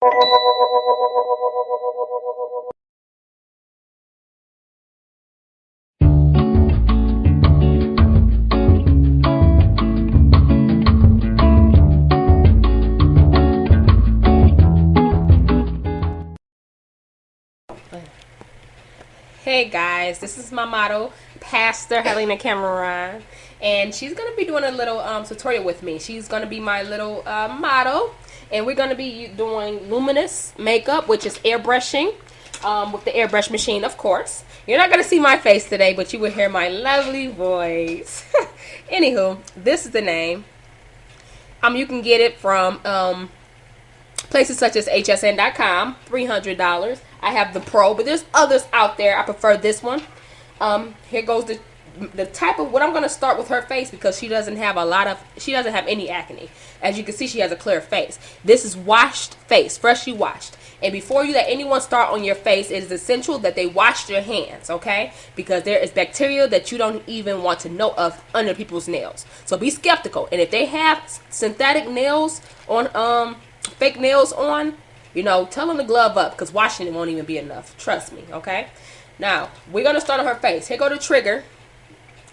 Hey guys, this is my model, Pastor Helena Cameron, and she's gonna be doing a little tutorial with me. She's gonna be my little model, and we're gonna be doing luminous makeup, which is airbrushing with the airbrush machine, of course. You're not gonna see my face today, but you will hear my lovely voice. Anywho, this is the name. You can get it from places such as hsn.com, $300. I have the Pro, but there's others out there. I prefer this one. Here goes the type of what I'm going to start with her face, because she doesn't have any acne. As you can see, she has a clear face. This is washed face, freshly washed. And before you let anyone start on your face, it is essential that they wash their hands, okay? Because there is bacteria that you don't even want to know of under people's nails. So be skeptical. And if they have synthetic nails on, fake nails on, tell them to glove up, because washing it won't even be enough. Trust me, okay? Now, we're going to start on her face. Here go the trigger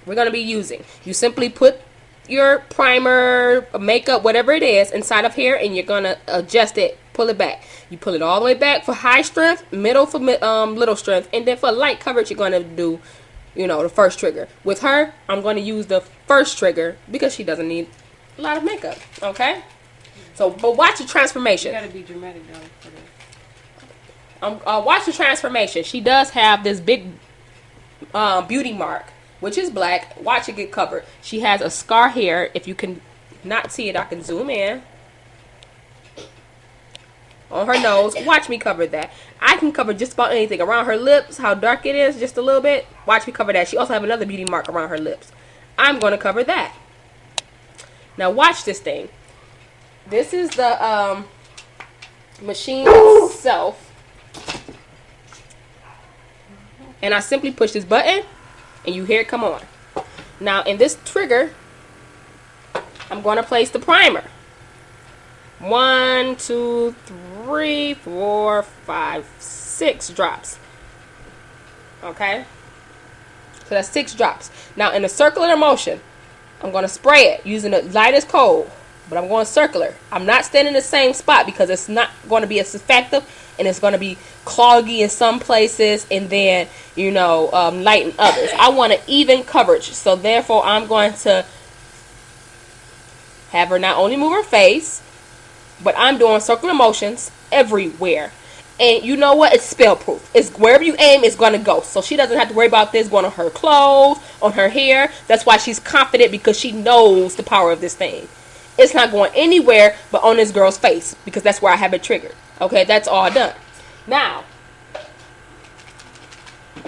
we're going to be using. You simply put your primer, makeup, whatever it is, inside of here, and you're going to adjust it, pull it back. You pull it all the way back for high strength, middle for little strength, and then for light coverage, you're going to do, the first trigger. With her, I'm going to use the first trigger because she doesn't need a lot of makeup, okay? So, but watch the transformation. You gotta be dramatic, though, for that. Watch the transformation. She does have this big beauty mark, which is black. Watch it get covered. She has a scar here. If you can not see it, I can zoom in. On her nose. Watch me cover that. I can cover just about anything. Around her lips, how dark it is, just a little bit. Watch me cover that. She also has another beauty mark around her lips. I'm going to cover that. Now watch this thing. This is the machine itself, and I simply push this button and you hear it come on. Now in this trigger, I'm going to place the primer. 1, 2, 3, 4, 5, 6 drops. Okay, so that's 6 drops. Now in a circular motion, I'm going to spray it using the lightest cold. But I'm going circular. I'm not standing in the same spot because it's not going to be as effective, and it's going to be cloggy in some places and then, light in others. I want an even coverage. So therefore, I'm going to have her not only move her face, but I'm doing circular motions everywhere. And you know what? It's spell proof. It's wherever you aim, it's going to go. So she doesn't have to worry about this going on her clothes, on her hair. That's why she's confident, because she knows the power of this thing. It's not going anywhere but on this girl's face, because that's where I have it triggered. Okay, that's all done. Now,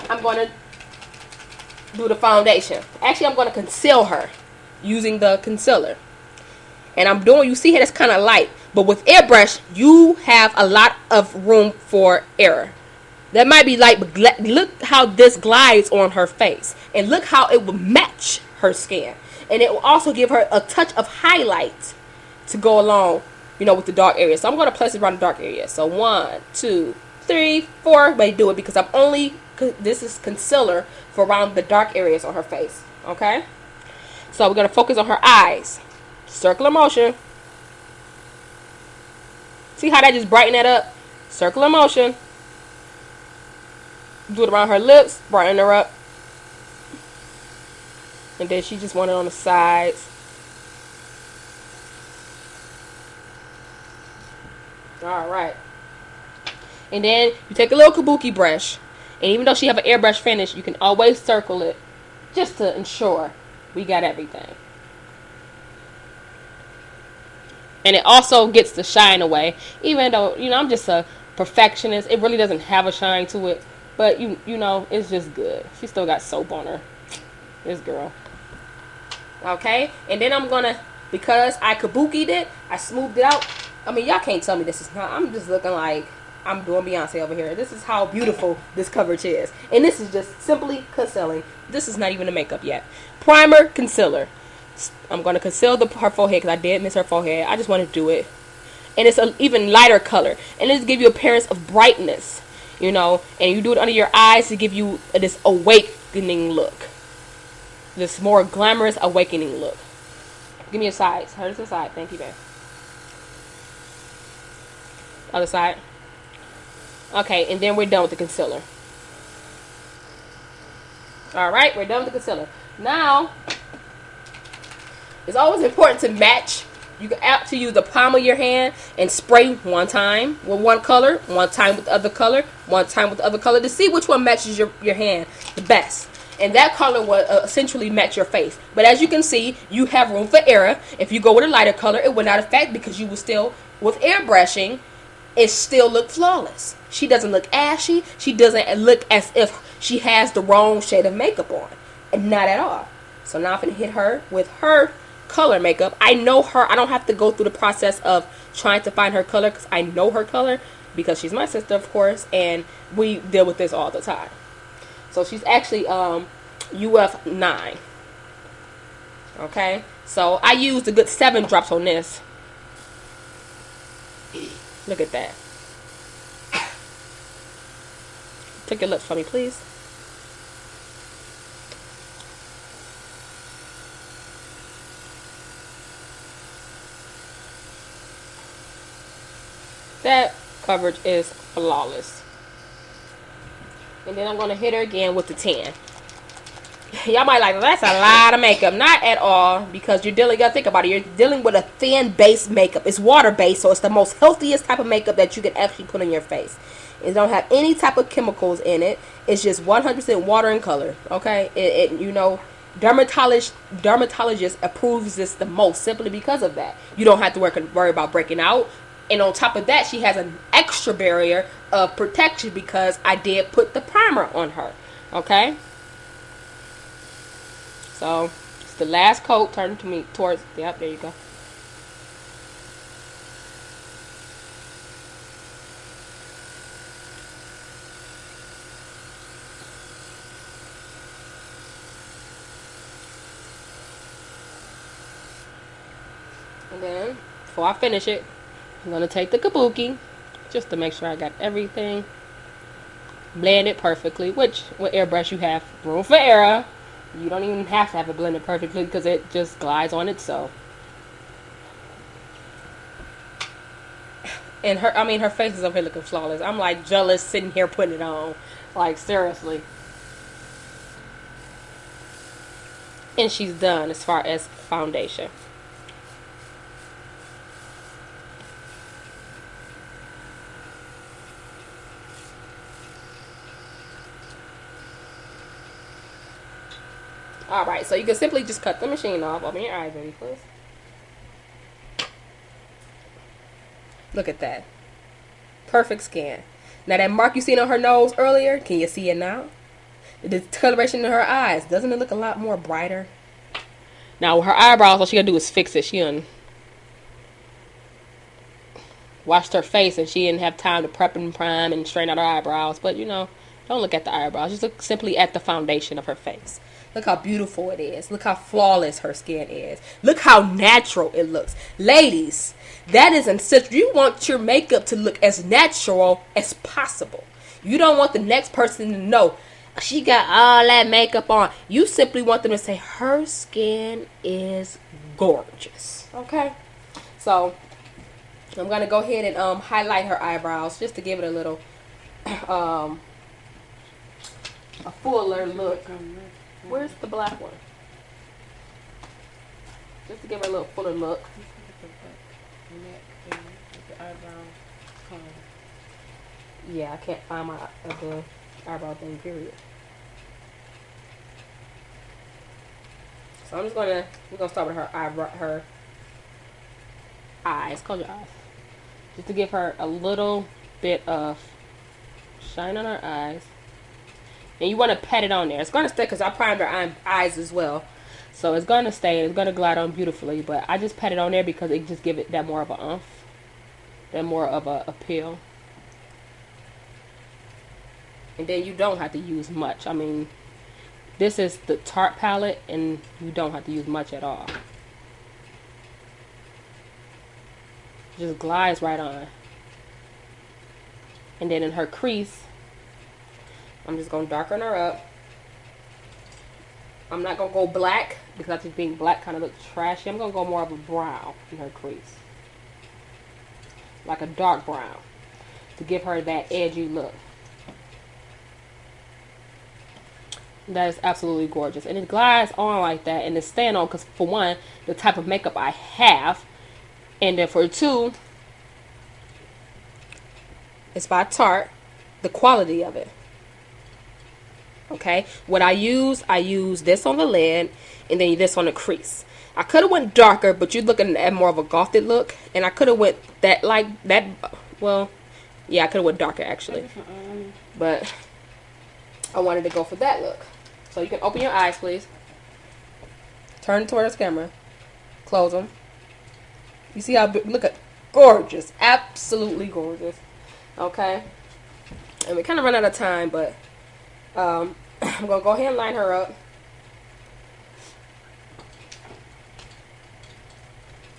I'm going to do the foundation. Actually, I'm going to conceal her using the concealer. And you see here, it's kind of light. But with airbrush, you have a lot of room for error. That might be light, but look how this glides on her face. And look how it will match her skin. And it will also give her a touch of highlight to go along, with the dark area. So I'm going to place it around the dark area. So 1, 2, 3, 4. May do it because this is concealer for around the dark areas on her face. Okay. So we're going to focus on her eyes. Circular motion. See how that just brighten that up? Circular motion. Do it around her lips. Brighten her up. And then she just want it on the sides. Alright. And then you take a little kabuki brush. And even though she have an airbrush finish, you can always circle it, just to ensure we got everything. And it also gets the shine away. Even though, I'm just a perfectionist. It really doesn't have a shine to it. But, it's just good. She still got soap on her. This girl. Okay, and then I'm gonna, because I kabuki'd it, I smoothed it out. I mean, y'all can't tell me this is not. I'm just looking like I'm doing Beyonce over here. This is how beautiful this coverage is, and this is just simply concealing. This is not even the makeup yet. Primer, concealer. I'm gonna conceal her forehead because I did miss her forehead. I just want to do it, and it's an even lighter color, and it gives you appearance of brightness, you know. And you do it under your eyes to give you this awakening look, this more glamorous awakening look. Give me a side. Here's the side. Thank you, babe. Other side. Okay, and then we're done with the concealer. Alright, we're done with the concealer. Now, it's always important to match. You can actually use the palm of your hand and spray one time with one color, one time with the other color, one time with the other color to see which one matches your hand the best. And that color will essentially match your face. But as you can see, you have room for error. If you go with a lighter color, it will not affect because you will still, with airbrushing, it still look flawless. She doesn't look ashy. She doesn't look as if she has the wrong shade of makeup on. And not at all. So now I'm going to hit her with her color makeup. I know her. I don't have to go through the process of trying to find her color because I know her color because she's my sister, of course, and we deal with this all the time. So she's actually UF 9. Okay, so I used a good 7 drops on this. Look at that. Take your lips for me, please. That coverage is flawless. And then I'm going to hit her again with the 10. Y'all might like, that's a lot of makeup. Not at all, because you're dealing, you gotta think about it, you're dealing with a thin base makeup. It's water based, so it's the most healthiest type of makeup that you can actually put on your face. It don't have any type of chemicals in it. It's just 100% water and color. Okay, you know, dermatologist approves this the most simply because of that. You don't have to worry about breaking out. And on top of that, she has an extra barrier of protection because I did put the primer on her. Okay. So it's the last coat. Turn to me towards. Yep, there you go. And then before I finish it, I'm gonna take the kabuki just to make sure I got everything blended perfectly. Which with airbrush you have room for error. You don't even have to have it blended perfectly because it just glides on itself. And her face is over here looking flawless. I'm like jealous sitting here putting it on. Like seriously. And she's done as far as foundation. Alright, so you can simply just cut the machine off. Open your eyes, baby, please. Look at that. Perfect skin. Now that mark you seen on her nose earlier, can you see it now? The discoloration in her eyes, doesn't it look a lot more brighter? Now with her eyebrows, all she gotta do is fix it. She washed her face and she didn't have time to prep and prime and straighten out her eyebrows. But you know, don't look at the eyebrows. Just look simply at the foundation of her face. Look how beautiful it is. Look how flawless her skin is. Look how natural it looks. Ladies, that is essential. You want your makeup to look as natural as possible. You don't want the next person to know she got all that makeup on. You simply want them to say her skin is gorgeous. Okay? So, I'm going to go ahead and highlight her eyebrows just to give it a little a fuller look. Where's the black one? Just to give her a little fuller look. Yeah, I can't find my the eyebrow thing, period. So I'm just we're gonna start with her her eyes. Close your eyes. Just to give her a little bit of shine on her eyes. And you want to pat it on there. It's going to stay because I primed her eyes as well. So it's going to stay. It's going to glide on beautifully. But I just pat it on there because it just gives it that more of a oomph. That more of a appeal. And then you don't have to use much. I mean, this is the Tarte palette and you don't have to use much at all. Just glides right on. And then in her crease, I'm just going to darken her up. I'm not going to go black because I think being black kind of looks trashy. I'm going to go more of a brown in her crease. Like a dark brown. To give her that edgy look. That is absolutely gorgeous. And it glides on like that. And it's staying on because for one, the type of makeup I have. And then for two, it's by Tarte. The quality of it. Okay, what I use this on the lid and then this on the crease. I could have went darker, but you're looking at more of a gothic look, and I could have went that like that. Well, yeah, I could have went darker actually, but I wanted to go for that look. So you can open your eyes, please. Turn towards the camera. Close them. You see how look at gorgeous, absolutely gorgeous. Okay, and we kind of run out of time, but. I'm going to go ahead and line her up.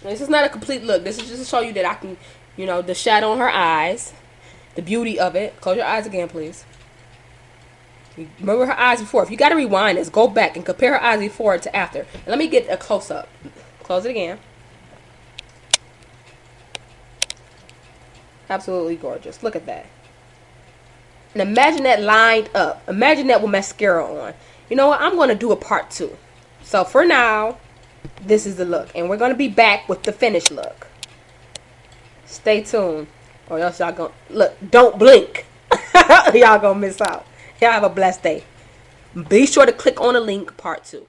This is not a complete look. This is just to show you that I can, you know, the shadow on her eyes. The beauty of it. Close your eyes again, please. Remember her eyes before. If you got to rewind this, go back and compare her eyes before to after. And let me get a close-up. Close it again. Absolutely gorgeous. Look at that. And imagine that lined up. Imagine that with mascara on. You know what? I'm going to do a part 2. So for now, this is the look. And we're going to be back with the finished look. Stay tuned. Or else y'all going to... Look, don't blink. Y'all going to miss out. Y'all have a blessed day. Be sure to click on the link part 2.